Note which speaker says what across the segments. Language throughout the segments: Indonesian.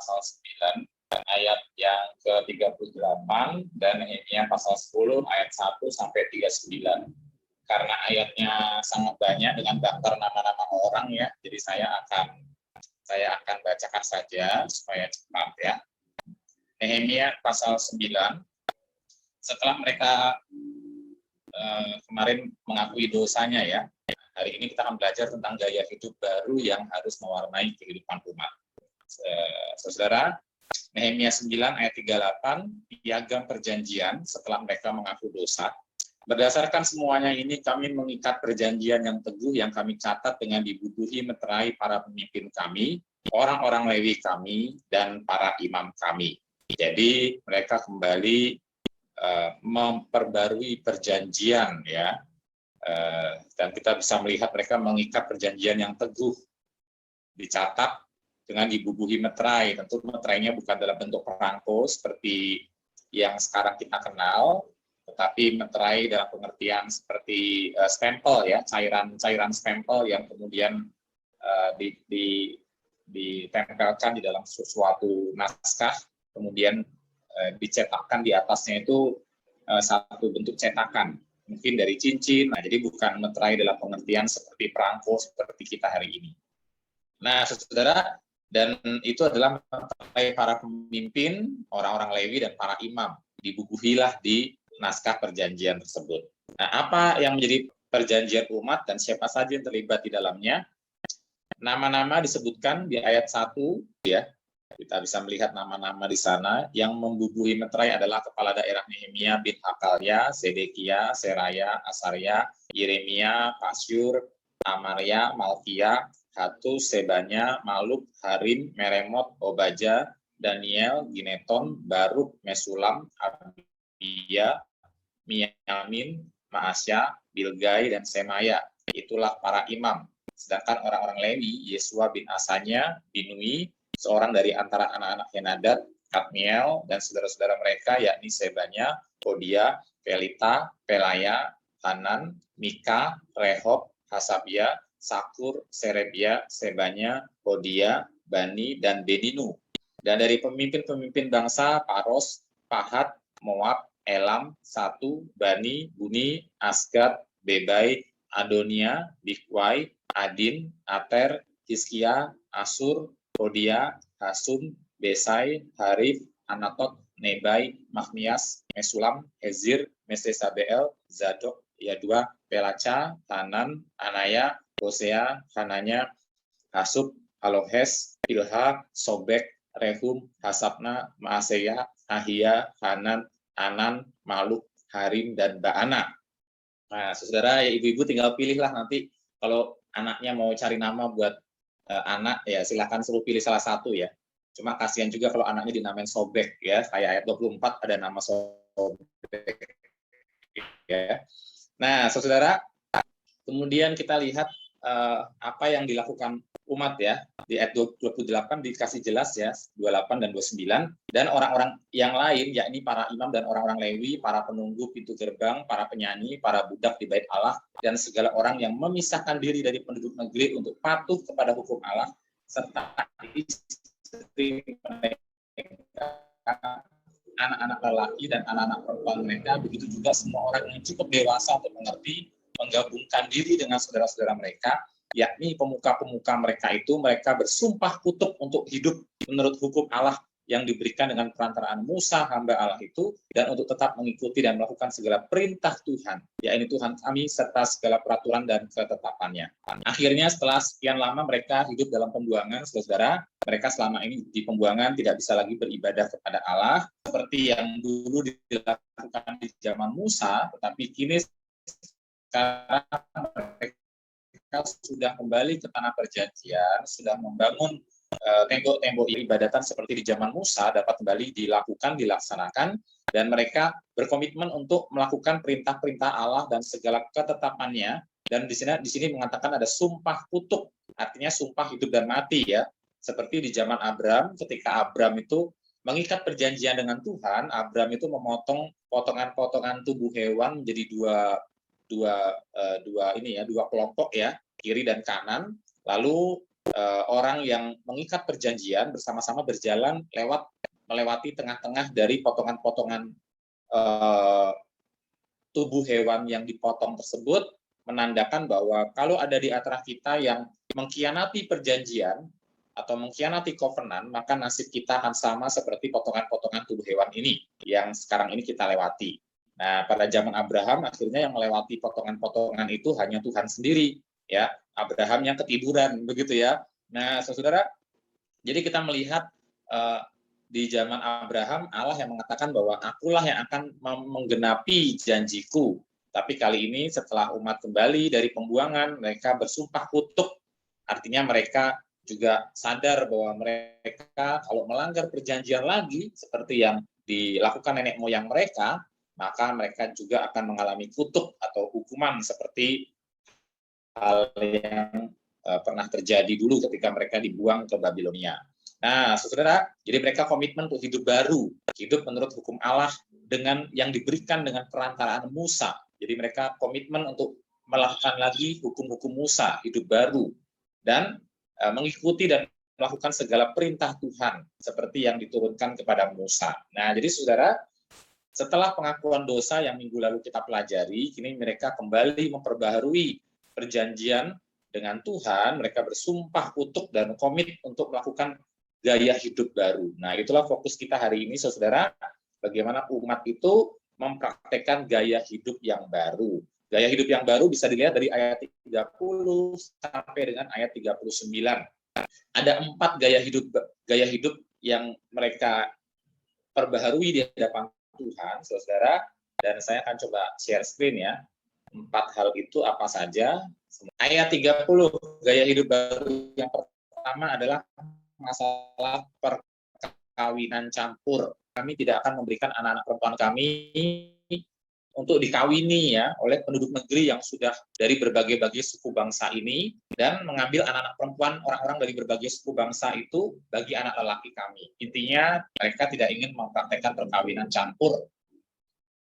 Speaker 1: pasal 9 ayat yang ke-38 dan Nehemia pasal 10 ayat 1 sampai 39. Karena ayatnya sangat banyak dengan daftar nama-nama orang ya, jadi saya akan bacakan saja supaya cepat ya. Nehemia pasal 9, setelah mereka kemarin mengakui dosanya ya, hari ini kita akan belajar tentang gaya hidup baru yang harus mewarnai kehidupan umat. Saudara, Nehemia 9 ayat 38, piagam perjanjian setelah mereka mengaku dosa. Berdasarkan semuanya ini, kami mengikat perjanjian yang teguh yang kami catat dengan dibubuhi meterai para pemimpin kami, orang-orang Lewi kami, dan para imam kami. Jadi mereka kembali memperbarui perjanjian ya, dan kita bisa melihat mereka mengikat perjanjian yang teguh, dicatat dengan dibubuhi meterai. Tentu meterainya bukan dalam bentuk perangko seperti yang sekarang kita kenal, tetapi meterai dalam pengertian seperti stempel ya, cairan stempel yang kemudian ditempelkan di dalam suatu naskah, kemudian dicetakkan di atasnya itu satu bentuk cetakan, mungkin dari cincin. Nah, jadi bukan meterai dalam pengertian seperti perangko seperti kita hari ini. Nah, saudara, dan itu adalah meterai para pemimpin, orang-orang Lewi dan para imam. Dibubuhilah di naskah perjanjian tersebut. Nah, apa yang menjadi perjanjian umat dan siapa saja yang terlibat di dalamnya? Nama-nama disebutkan di ayat 1 ya. Kita bisa melihat nama-nama di sana. Yang membubuhi meterai adalah kepala daerah Nehemia bin Hakalya, Sedekia, Seraya, Asaria, Yeremia, Pasyur, Amaria, Malkia, Hatus, Sebanya, Maluk, Harim, Meremot, Obaja, Daniel, Gineton, Baruk, Mesulam, Abia, Miyamin, Maasya, Bilgai, dan Semaya. Itulah para imam. Sedangkan orang-orang Lewi, Yesua bin Asanya, Binui, seorang dari antara anak-anak Henadad, Kadmiel, dan saudara-saudara mereka, yakni Sebanya, Hodia, Pelita, Pelaya, Hanan, Mika, Rehob, Hasabia, Sakur, Serebia, Sebanya, Hodia, Bani, dan Beninu. Dan dari pemimpin-pemimpin bangsa, Paros, Pahat, Moab, Elam, Satu, Bani, Buni, Asgad, Bebai, Adonia, Bikwai, Adin, Ater, Hiskia, Asur, Hodia, Hasum, Besai, Harif, Anatot, Nebai, Mahmias, Mesulam, Hezir, Mesesabeel, Zadok, Yadua, Pelaca, Tanan, Anaya, Hosea, Hananya, Hasub, Alohes, Ilha, Sobek, Rehum, Hasabna, Maaseya, Ahia, Hanan, Anan, Maluk, Harim, dan Baana. Nah, saudara, ya ibu-ibu tinggal pilihlah nanti kalau anaknya mau cari nama buat anak, ya silakan suruh pilih salah satu ya. Cuma kasihan juga kalau anaknya dinamain Sobek ya, kayak ayat 24 ada nama Sobek ya. Nah, saudara, kemudian kita lihat apa yang dilakukan umat ya. Di ayat 28 dikasih jelas ya, 28 dan 29. Dan orang-orang yang lain, yakni para imam dan orang-orang Lewi, para penunggu pintu gerbang, para penyanyi, para budak di bait Allah, dan segala orang yang memisahkan diri dari penduduk negeri untuk patuh kepada hukum Allah, serta istri mereka, anak-anak lelaki dan anak-anak perempuan mereka, begitu juga semua orang yang cukup dewasa untuk mengerti, menggabungkan diri dengan saudara-saudara mereka, yakni pemuka-pemuka mereka itu, mereka bersumpah kutuk untuk hidup menurut hukum Allah yang diberikan dengan perantaraan Musa, hamba Allah itu, dan untuk tetap mengikuti dan melakukan segala perintah Tuhan, yakni Tuhan kami, serta segala peraturan dan ketetapannya. Akhirnya setelah sekian lama mereka hidup dalam pembuangan, saudara, mereka selama ini di pembuangan tidak bisa lagi beribadah kepada Allah, seperti yang dulu dilakukan di zaman Musa, tetapi kini sekarang mereka sudah kembali ke tanah perjanjian, sudah membangun tembok-tembok ibadatan seperti di zaman Musa dapat kembali dilakukan, dilaksanakan, dan mereka berkomitmen untuk melakukan perintah-perintah Allah dan segala ketetapannya. Dan di sini mengatakan ada sumpah kutuk, artinya sumpah hidup dan mati ya. Seperti di zaman Abram, ketika Abram itu mengikat perjanjian dengan Tuhan, Abram itu memotong potongan-potongan tubuh hewan menjadi dua kelompok ya, kiri dan kanan. Lalu orang yang mengikat perjanjian bersama-sama berjalan melewati tengah-tengah dari potongan-potongan tubuh hewan yang dipotong tersebut, menandakan bahwa kalau ada di antara kita yang mengkhianati perjanjian atau mengkhianati covenant, maka nasib kita akan sama seperti potongan-potongan tubuh hewan ini yang sekarang ini kita lewati. Nah, pada zaman Abraham akhirnya yang melewati potongan-potongan itu hanya Tuhan sendiri, ya. Abraham yang ketiduran, begitu ya. Nah, saudara, jadi kita melihat di zaman Abraham, Allah yang mengatakan bahwa akulah yang akan menggenapi janjiku. Tapi kali ini setelah umat kembali dari pembuangan, mereka bersumpah kutuk. Artinya mereka juga sadar bahwa mereka kalau melanggar perjanjian lagi, seperti yang dilakukan nenek moyang mereka, maka mereka juga akan mengalami kutuk atau hukuman seperti hal yang pernah terjadi dulu ketika mereka dibuang ke Babilonia. Nah, saudara, jadi mereka komitmen untuk hidup baru, hidup menurut hukum Allah dengan yang diberikan dengan perantaraan Musa. Jadi mereka komitmen untuk melakukan lagi hukum-hukum Musa, hidup baru, dan mengikuti dan melakukan segala perintah Tuhan seperti yang diturunkan kepada Musa. Nah, jadi saudara, setelah pengakuan dosa yang minggu lalu kita pelajari, kini mereka kembali memperbaharui perjanjian dengan Tuhan, mereka bersumpah kutuk dan komit untuk melakukan gaya hidup baru. Nah, itulah fokus kita hari ini, saudara, bagaimana umat itu mempraktekkan gaya hidup yang baru. Gaya hidup yang baru bisa dilihat dari ayat 30 sampai dengan ayat 39. Ada 4 gaya hidup yang mereka perbaharui di hadapan Tuhan, saudara, dan saya akan coba share screen ya. 4 hal itu apa saja? Ayat 30, gaya hidup baru yang pertama adalah masalah perkawinan campur. Kami tidak akan memberikan anak-anak perempuan kami untuk dikawini ya oleh penduduk negeri yang sudah dari berbagai-bagai suku bangsa ini, dan mengambil anak-anak perempuan orang-orang dari berbagai suku bangsa itu bagi anak lelaki kami. Intinya mereka tidak ingin mempraktekkan perkawinan campur.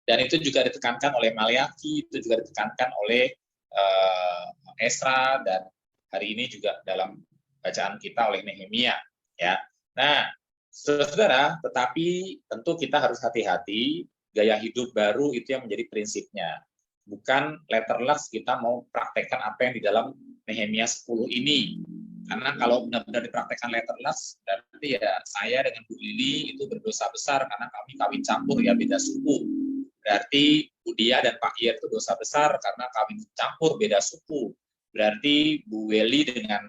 Speaker 1: Dan itu juga ditekankan oleh Maleakhi, itu juga ditekankan oleh Esra, dan hari ini juga dalam bacaan kita oleh Nehemia. Ya. Nah, saudara, tetapi tentu kita harus hati-hati, gaya hidup baru itu yang menjadi prinsipnya. Bukan letterless kita mau praktekkan apa yang di dalam Nehemia 10 ini. Karena kalau benar-benar dipraktekkan letterless, berarti ya saya dengan Bu Lili itu berdosa besar karena kami kawin campur ya, beda suku. Berarti Budia dan Pak Iyer itu dosa besar karena kawin campur beda suku. Berarti Bu Weli dengan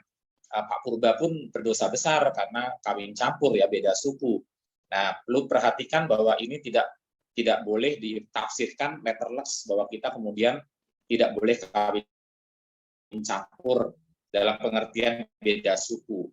Speaker 1: Pak Purba pun berdosa besar karena kawin campur ya, beda suku. Nah, perlu perhatikan bahwa ini tidak boleh ditafsirkan letterless bahwa kita kemudian tidak boleh kawin campur dalam pengertian beda suku.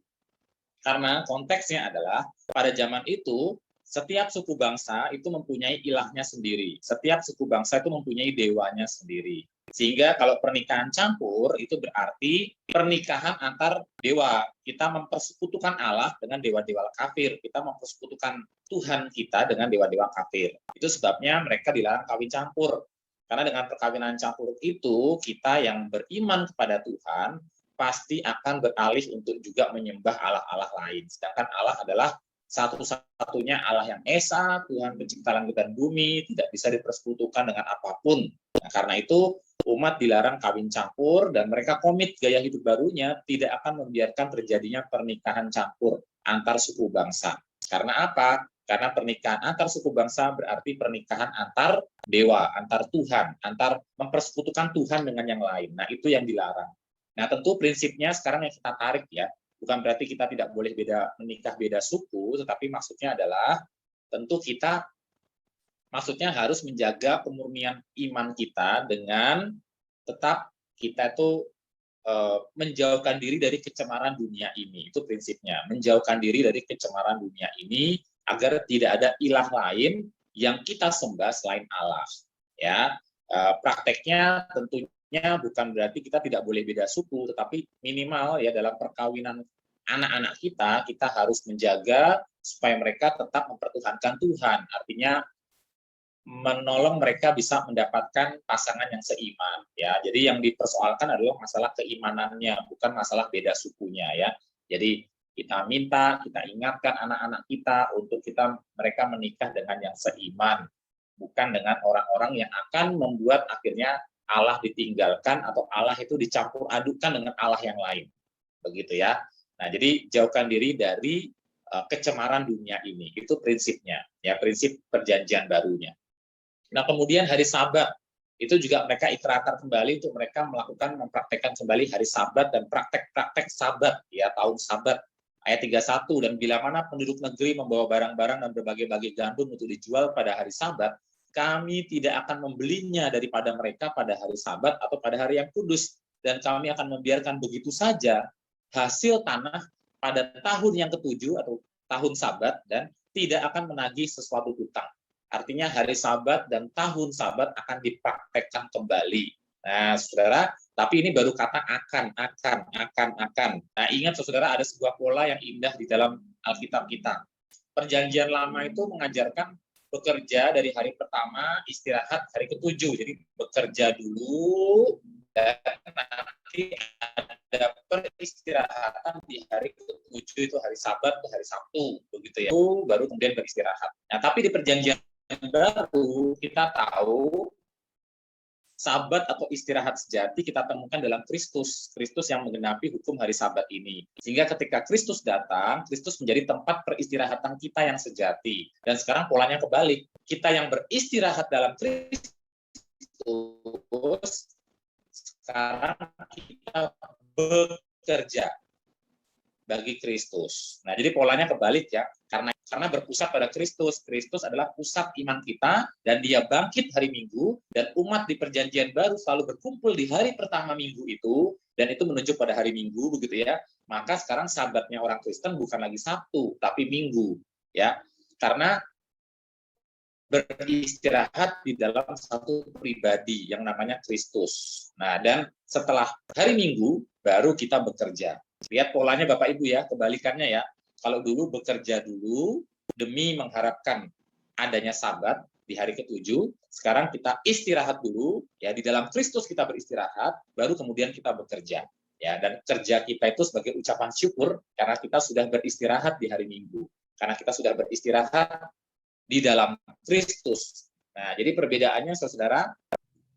Speaker 1: Karena konteksnya adalah pada zaman itu setiap suku bangsa itu mempunyai ilahnya sendiri. Setiap suku bangsa itu mempunyai dewanya sendiri. Sehingga kalau pernikahan campur itu berarti pernikahan antar dewa. Kita mempersekutukan Allah dengan dewa-dewa kafir. Kita mempersekutukan Tuhan kita dengan dewa-dewa kafir. Itu sebabnya mereka dilarang kawin campur. Karena dengan perkawinan campur itu, kita yang beriman kepada Tuhan pasti akan beralih untuk juga menyembah Allah-Allah lain. Sedangkan Allah adalah satu-satunya Allah yang esa, Tuhan pencipta langit dan bumi, tidak bisa dipersekutukan dengan apapun. Nah, karena itu umat dilarang kawin campur, dan mereka komit gaya hidup barunya tidak akan membiarkan terjadinya pernikahan campur antar suku bangsa. Karena apa? Karena pernikahan antar suku bangsa berarti pernikahan antar dewa, antar Tuhan, antar mempersekutukan Tuhan dengan yang lain. Nah, itu yang dilarang. Nah, tentu prinsipnya sekarang yang kita tarik ya, bukan berarti kita tidak boleh menikah beda suku, tetapi maksudnya adalah tentu kita maksudnya harus menjaga kemurnian iman kita dengan tetap kita itu menjauhkan diri dari kecemaran dunia ini. Itu prinsipnya, menjauhkan diri dari kecemaran dunia ini agar tidak ada ilah lain yang kita sembah selain Allah. Ya, prakteknya tentunya bukan berarti kita tidak boleh beda suku, tetapi minimal ya dalam perkawinan anak-anak kita harus menjaga supaya mereka tetap mempertuhankan Tuhan. Artinya menolong mereka bisa mendapatkan pasangan yang seiman ya. Jadi yang dipersoalkan adalah masalah keimanannya, bukan masalah beda sukunya ya. Jadi kita minta, kita ingatkan anak-anak kita untuk mereka menikah dengan yang seiman, bukan dengan orang-orang yang akan membuat akhirnya Allah ditinggalkan atau Allah itu dicampur adukan dengan Allah yang lain. Begitu ya. Nah, jadi jauhkan diri dari kecemaran dunia ini. Itu prinsipnya, ya, prinsip perjanjian barunya. Nah, kemudian hari Sabat itu juga mereka ikrarkan kembali untuk mereka mempraktekkan kembali hari Sabat dan praktek-praktek Sabat, ya, tahun Sabat. Ayat 31, dan bila mana penduduk negeri membawa barang-barang dan berbagai-bagai gandum untuk dijual pada hari Sabat, kami tidak akan membelinya daripada mereka pada hari Sabat atau pada hari yang kudus, dan kami akan membiarkan begitu saja hasil tanah pada tahun yang ketujuh atau tahun Sabat, dan tidak akan menagih sesuatu hutang. Artinya hari Sabat dan tahun Sabat akan dipraktekkan kembali. Nah, saudara, tapi ini baru kata akan. Nah, ingat saudara, ada sebuah pola yang indah di dalam Alkitab kita. Perjanjian Lama itu mengajarkan bekerja dari hari pertama, istirahat hari ketujuh. Jadi bekerja dulu, dan nanti ada peristirahatan di hari ketujuh, itu hari Sabat, hari Sabtu, begitu ya. Itu baru kemudian beristirahat. Nah, tapi di perjanjian baru kita tahu Sabat atau istirahat sejati kita temukan dalam Kristus. Kristus yang menggenapi hukum hari Sabat ini. Sehingga ketika Kristus datang, Kristus menjadi tempat peristirahatan kita yang sejati. Dan sekarang polanya kebalik. Kita yang beristirahat dalam Kristus, sekarang kita bekerja bagi Kristus. Nah, jadi polanya kebalik ya. Karena berpusat pada Kristus. Kristus adalah pusat iman kita, dan dia bangkit hari Minggu, dan umat di perjanjian baru selalu berkumpul di hari pertama Minggu itu, dan itu menunjuk pada hari Minggu, begitu ya. Maka sekarang Sabatnya orang Kristen bukan lagi Sabtu, tapi Minggu, ya. Karena beristirahat di dalam satu pribadi yang namanya Kristus. Nah, dan setelah hari Minggu, baru kita bekerja. Lihat polanya Bapak Ibu ya, kebalikannya ya. Kalau dulu bekerja dulu demi mengharapkan adanya Sabat di hari ketujuh, sekarang kita istirahat dulu, ya, di dalam Kristus kita beristirahat, baru kemudian kita bekerja. Ya, dan kerja kita itu sebagai ucapan syukur karena kita sudah beristirahat di hari Minggu. Karena kita sudah beristirahat di dalam Kristus. Nah, jadi perbedaannya saudara,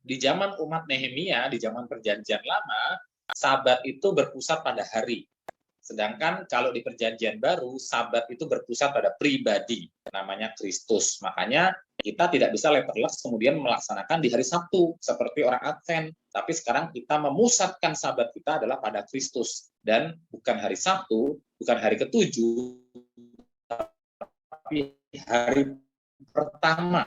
Speaker 1: di zaman umat Nehemia, di zaman perjanjian lama, Sabat itu berpusat pada hari. Sedangkan kalau di perjanjian baru, Sabat itu berpusat pada pribadi, namanya Kristus. Makanya kita tidak bisa leperleks kemudian melaksanakan di hari Sabtu, seperti orang Advent. Tapi sekarang kita memusatkan Sabat kita adalah pada Kristus. Dan bukan hari Sabtu, bukan hari ketujuh, tapi hari pertama.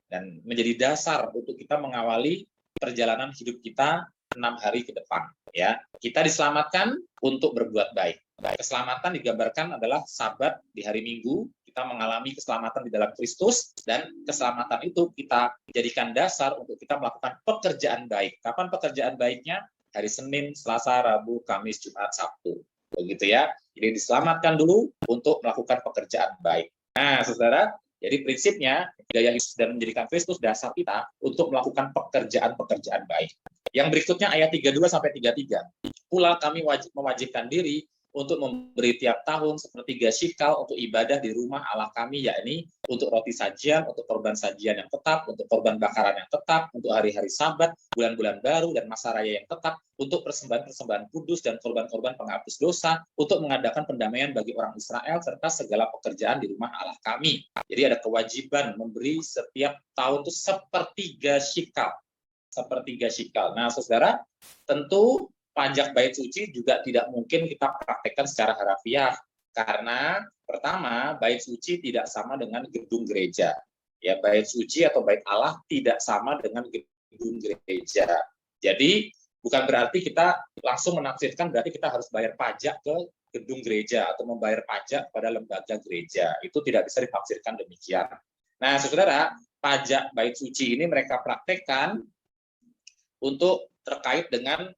Speaker 1: Dan menjadi dasar untuk kita mengawali perjalanan hidup kita 6 hari ke depan. Ya, kita diselamatkan untuk berbuat baik. Keselamatan digambarkan adalah Sabat di hari Minggu, kita mengalami keselamatan di dalam Kristus, dan keselamatan itu kita jadikan dasar untuk kita melakukan pekerjaan baik. Kapan pekerjaan baiknya? Hari Senin, Selasa, Rabu, Kamis, Jumat, Sabtu. Begitu ya. Jadi diselamatkan dulu untuk melakukan pekerjaan baik. Nah, saudara, jadi prinsipnya gaya Yesus dan menjadikan Kristus dasar kita untuk melakukan pekerjaan-pekerjaan baik. Yang berikutnya ayat 32 sampai 33. Pula kami mewajibkan diri untuk memberi tiap tahun sepertiga shikal untuk ibadah di rumah Allah kami, yakni untuk roti sajian, untuk korban sajian yang tetap, untuk korban bakaran yang tetap, untuk hari-hari Sabat, bulan-bulan baru, dan masa raya yang tetap, untuk persembahan-persembahan kudus dan korban-korban penghapus dosa, untuk mengadakan pendamaian bagi orang Israel, serta segala pekerjaan di rumah Allah kami. Jadi ada kewajiban memberi setiap tahun itu sepertiga shikal. Nah, saudara, tentu pajak bait suci juga tidak mungkin kita praktekkan secara harafiah, karena pertama, bait suci tidak sama dengan gedung gereja. Ya, bait suci atau bait Allah tidak sama dengan gedung gereja. Jadi bukan berarti kita langsung menafsirkan berarti kita harus bayar pajak ke gedung gereja atau membayar pajak pada lembaga gereja. Itu tidak bisa ditafsirkan demikian. Nah, saudara, pajak bait suci ini mereka praktekkan untuk terkait dengan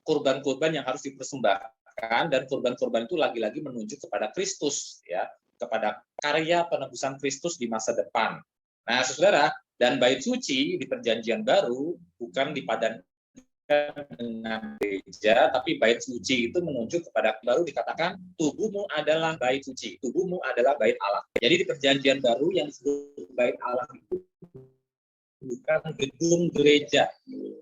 Speaker 1: kurban-kurban yang harus dipersembahkan, dan kurban-kurban itu lagi-lagi menunjuk kepada Kristus, ya, kepada karya penebusan Kristus di masa depan. Nah, saudara, dan bait suci di perjanjian baru bukan di padang dengan gereja, tapi bait suci itu menunjuk kepada, baru dikatakan tubuhmu adalah bait suci, tubuhmu adalah bait Allah. Jadi di perjanjian baru yang disebut bait Allah itu bukan gedung gereja,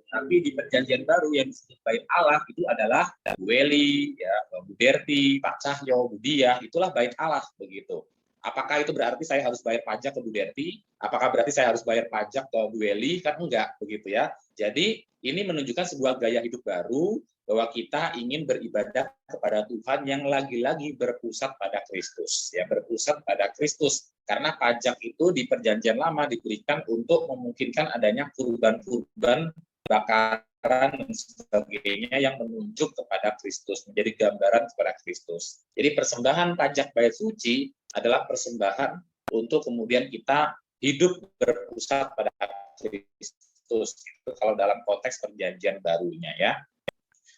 Speaker 1: tapi di perjanjian baru yang disebut bait Allah itu adalah Bu Weli, ya, Bu Derti, Pak Cahyo, Bu Diah, itulah bait Allah begitu. Apakah itu berarti saya harus bayar pajak ke Bu Derti? Apakah berarti saya harus bayar pajak ke Bu Weli? Kan enggak, begitu ya. Jadi ini menunjukkan sebuah gaya hidup baru bahwa kita ingin beribadah kepada Tuhan yang lagi-lagi berpusat pada Kristus, ya, berpusat pada Kristus. Karena pajak itu di perjanjian lama diberikan untuk memungkinkan adanya kurban-kurban bakaran dan sebagainya yang menunjuk kepada Kristus, menjadi gambaran kepada Kristus. Jadi persembahan pajak bait suci adalah persembahan untuk kemudian kita hidup berpusat pada Kristus. Itu kalau dalam konteks perjanjian barunya, ya.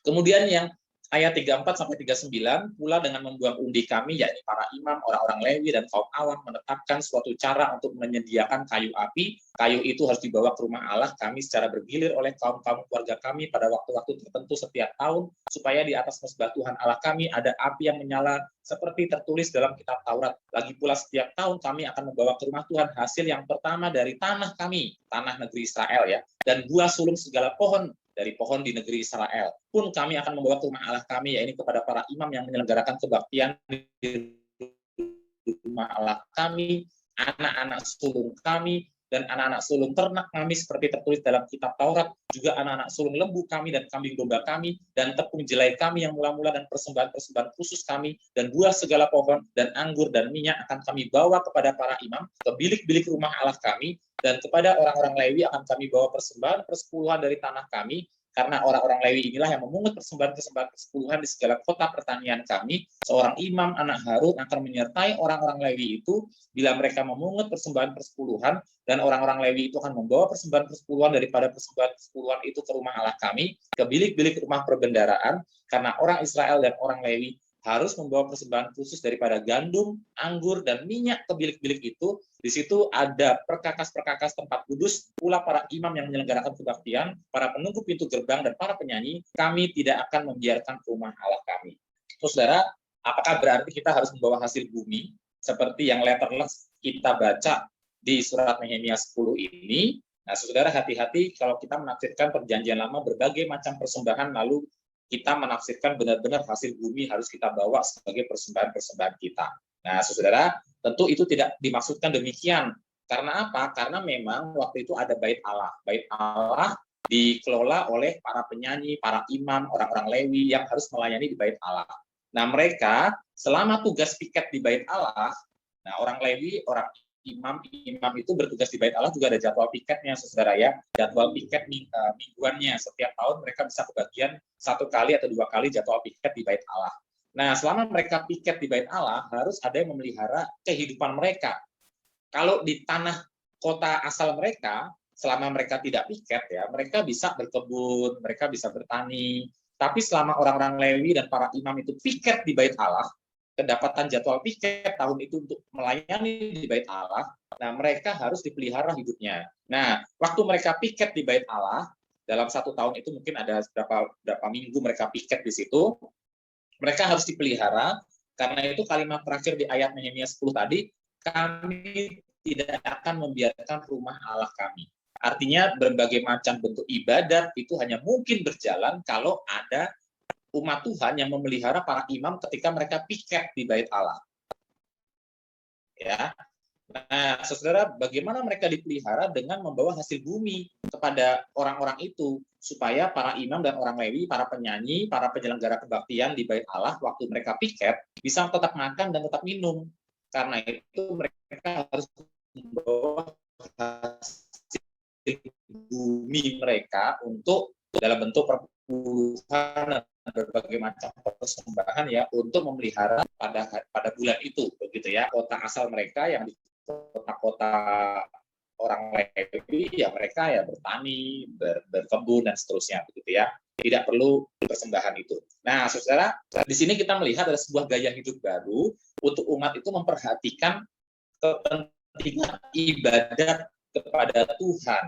Speaker 1: Kemudian yang ayat 34 sampai 39, pula dengan membuang undi kami, yakni para imam, orang-orang Lewi dan kaum awam, menetapkan suatu cara untuk menyediakan kayu api. Kayu itu harus dibawa ke rumah Allah kami secara bergilir oleh kaum-kaum keluarga kami pada waktu-waktu tertentu setiap tahun, supaya di atas mezbah Tuhan Allah kami ada api yang menyala seperti tertulis dalam kitab Taurat. Lagi pula setiap tahun kami akan membawa ke rumah Tuhan hasil yang pertama dari tanah kami, tanah negeri Israel, ya, dan buah sulung segala pohon dari pohon di negeri Israel. Pun kami akan membawa ke rumah Allah kami, yaitu kepada para imam yang menyelenggarakan kebaktian di rumah Allah kami, anak-anak sulung kami, dan anak-anak sulung ternak kami seperti tertulis dalam kitab Taurat, juga anak-anak sulung lembu kami dan kambing domba kami, dan tepung jelai kami yang mula-mula, dan persembahan-persembahan khusus kami, dan buah segala pohon, dan anggur dan minyak akan kami bawa kepada para imam, ke bilik-bilik rumah Allah kami, dan kepada orang-orang Lewi akan kami bawa persembahan persepuluhan dari tanah kami, karena orang-orang Lewi inilah yang memungut persembahan-persembahan persepuluhan di segala kota pertanian kami. Seorang imam anak Harun akan menyertai orang-orang Lewi itu bila mereka memungut persembahan persepuluhan, dan orang-orang Lewi itu akan membawa persembahan persepuluhan daripada persembahan persepuluhan itu ke rumah Allah kami, ke bilik-bilik rumah perbendaraan, karena orang Israel dan orang Lewi harus membawa persembahan khusus daripada gandum, anggur, dan minyak ke bilik-bilik itu. Di situ ada perkakas-perkakas tempat kudus, pula para imam yang menyelenggarakan kebaktian, para penunggu pintu gerbang, dan para penyanyi. Kami tidak akan membiarkan rumah Allah kami. Saudara, apakah berarti kita harus membawa hasil bumi seperti yang letterless kita baca di surat Nehemia 10 ini? Nah, saudara, hati-hati kalau kita menafsirkan perjanjian lama berbagai macam persembahan, lalu kita menafsirkan benar-benar hasil bumi harus kita bawa sebagai persembahan-persembahan kita. Nah, saudara, tentu itu tidak dimaksudkan demikian. Karena apa? Karena memang waktu itu ada bait Allah. Bait Allah dikelola oleh para penyanyi, para imam, orang-orang Lewi yang harus melayani di bait Allah. Nah, mereka selama tugas piket di bait Allah, nah orang Lewi, orang imam itu bertugas di bait Allah juga ada jadwal piketnya, saudara, ya. Jadwal piket mingguannya, setiap tahun mereka bisa kebagian 1 kali atau 2 kali jadwal piket di bait Allah. Nah, selama mereka piket di bait Allah, harus ada yang memelihara kehidupan mereka. Kalau di tanah kota asal mereka, selama mereka tidak piket, ya, mereka bisa berkebun, mereka bisa bertani. Tapi selama orang-orang Lewi dan para imam itu piket di bait Allah, kedapatan jadwal piket tahun itu untuk melayani di bait Allah, nah mereka harus dipelihara hidupnya. Nah, waktu mereka piket di bait Allah, dalam 1 tahun itu mungkin ada berapa minggu mereka piket di situ, mereka harus dipelihara. Karena itu kalimat terakhir di ayat Nehemia 10 tadi, kami tidak akan membiarkan rumah Allah kami. Artinya berbagai macam bentuk ibadat itu hanya mungkin berjalan kalau ada umat Tuhan yang memelihara para imam ketika mereka piket di bait Allah. Ya. Nah, saudara, bagaimana mereka dipelihara? Dengan membawa hasil bumi kepada orang-orang itu, supaya para imam dan orang Lewi, para penyanyi, para penyelenggara kebaktian di bait Allah, waktu mereka piket, bisa tetap makan dan tetap minum. Karena itu mereka harus membawa hasil bumi mereka untuk dalam bentuk perpuluhan dan berbagai macam persembahan, ya, untuk memelihara pada bulan itu, begitu ya. Kota asal mereka yang di kota-kota orang Lewi, ya mereka ya bertani, berkebun dan seterusnya, begitu ya. Tidak perlu persembahan itu. Nah, saudara, di sini kita melihat ada sebuah gaya hidup baru untuk umat itu memperhatikan kepentingan ibadat kepada Tuhan,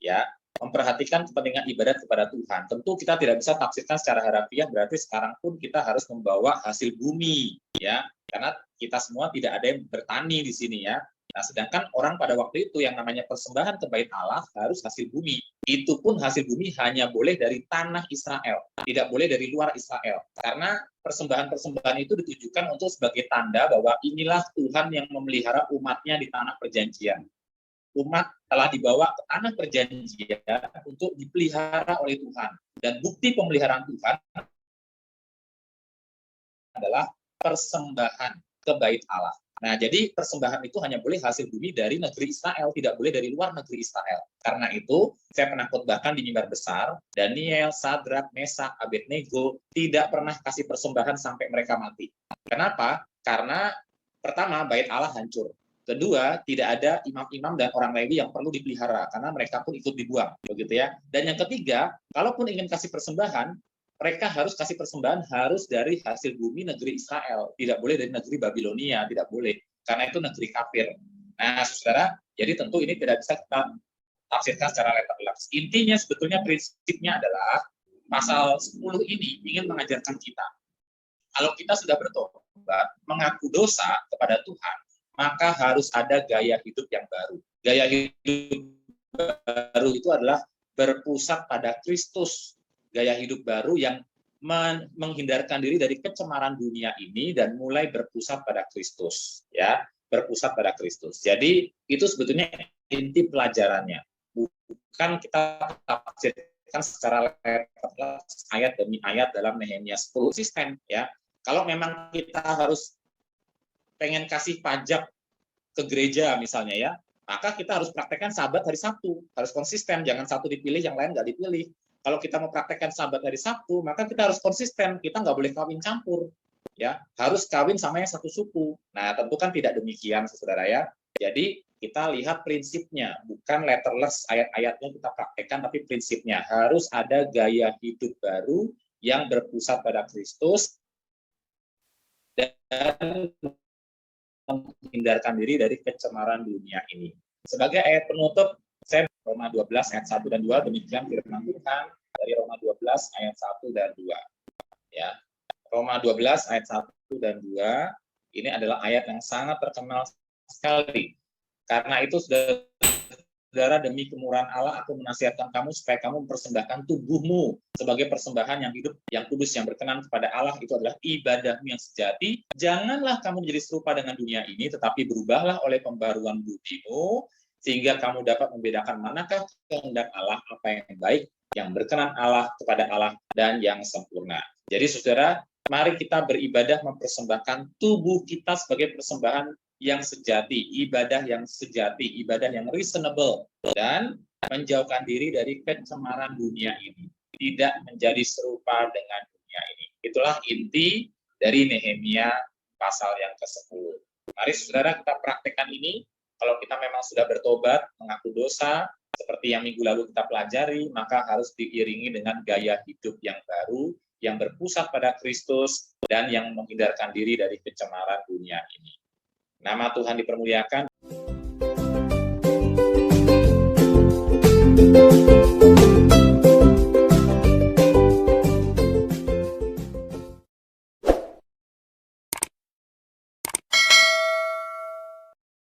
Speaker 1: ya. memperhatikan kepentingan ibadat kepada Tuhan. Tentu kita tidak bisa tafsirkan secara harafiah, berarti sekarang pun kita harus membawa hasil bumi, ya, karena kita semua tidak ada yang bertani di sini, ya. Nah, sedangkan orang pada waktu itu yang namanya persembahan ke bait Allah harus hasil bumi. Itu pun hasil bumi hanya boleh dari tanah Israel, tidak boleh dari luar Israel. Karena persembahan-persembahan itu ditujukan untuk sebagai tanda bahwa inilah Tuhan yang memelihara umatnya di tanah perjanjian. Umat telah dibawa ke tanah perjanjian untuk dipelihara oleh Tuhan. Dan bukti pemeliharaan Tuhan adalah persembahan ke bait Allah. Nah, jadi persembahan itu hanya boleh hasil bumi dari negeri Israel, tidak boleh dari luar negeri Israel. Karena itu, saya pernah khotbahkan di mimbar besar, Daniel, Sadrak, Mesak, Abednego tidak pernah kasih persembahan sampai mereka mati. Kenapa? Karena pertama, bait Allah hancur. Kedua, tidak ada imam-imam dan orang Lewi yang perlu dipelihara, karena mereka pun ikut dibuang, begitu ya. Dan yang ketiga, kalaupun ingin kasih persembahan, mereka harus kasih persembahan harus dari hasil bumi negeri Israel, tidak boleh dari negeri Babilonia, tidak boleh, karena itu negeri kafir. Nah, saudara, jadi tentu ini tidak bisa kita tafsirkan secara letterless. Intinya sebetulnya prinsipnya adalah pasal 10 ini ingin mengajarkan kita, kalau kita sudah bertobat, mengaku dosa kepada Tuhan, maka harus ada gaya hidup yang baru. Gaya hidup baru itu adalah berpusat pada Kristus. Gaya hidup baru yang menghindarkan diri dari kecemaran dunia ini dan mulai berpusat pada Kristus, ya, berpusat pada Kristus. Jadi itu sebetulnya inti pelajarannya, bukan kita tafsirkan secara ayat demi ayat dalam Nehemia 10 sistem, ya. Kalau memang kita harus pengen kasih pajak ke gereja misalnya, ya, maka kita harus praktekkan Sabat hari Sabtu, harus konsisten, jangan satu dipilih yang lain nggak dipilih. Kalau kita mau praktekkan Sabat hari Sabtu, maka kita harus konsisten, kita nggak boleh kawin campur, ya, harus kawin sama yang satu suku. Nah, tentu kan tidak demikian, saudara, ya. Jadi kita lihat prinsipnya, bukan letterless ayat-ayatnya kita praktekkan, tapi prinsipnya harus ada gaya hidup baru yang berpusat pada Kristus dan menghindarkan diri dari kecemaran dunia ini. Sebagai ayat penutup, saya Roma 12 ayat 1 dan 2, demikian firman Tuhan dari Roma 12 ayat 1 dan 2. Ya. Roma 12 ayat 1 dan 2, ini adalah ayat yang sangat terkenal sekali. Karena itu, saudara, demi kemurahan Allah, aku menasihatkan kamu supaya kamu mempersembahkan tubuhmu sebagai persembahan yang hidup, yang kudus, yang berkenan kepada Allah. Itu adalah ibadahmu yang sejati. Janganlah kamu menjadi serupa dengan dunia ini, tetapi berubahlah oleh pembaruan budimu, sehingga kamu dapat membedakan manakah kehendak Allah, apa yang baik, yang berkenan Allah kepada Allah, dan yang sempurna. Jadi, saudara, mari kita beribadah mempersembahkan tubuh kita sebagai persembahan yang sejati, ibadah yang sejati, ibadah yang reasonable, dan menjauhkan diri dari kecemaran dunia ini, tidak menjadi serupa dengan dunia ini. Itulah inti dari Nehemia pasal yang ke-10. Mari saudara kita praktekkan ini. Kalau kita memang sudah bertobat, mengaku dosa, seperti yang minggu lalu kita pelajari, maka harus diiringi dengan gaya hidup yang baru, yang berpusat pada Kristus, dan yang menghindarkan diri dari kecemaran dunia ini. Nama Tuhan dipermuliakan.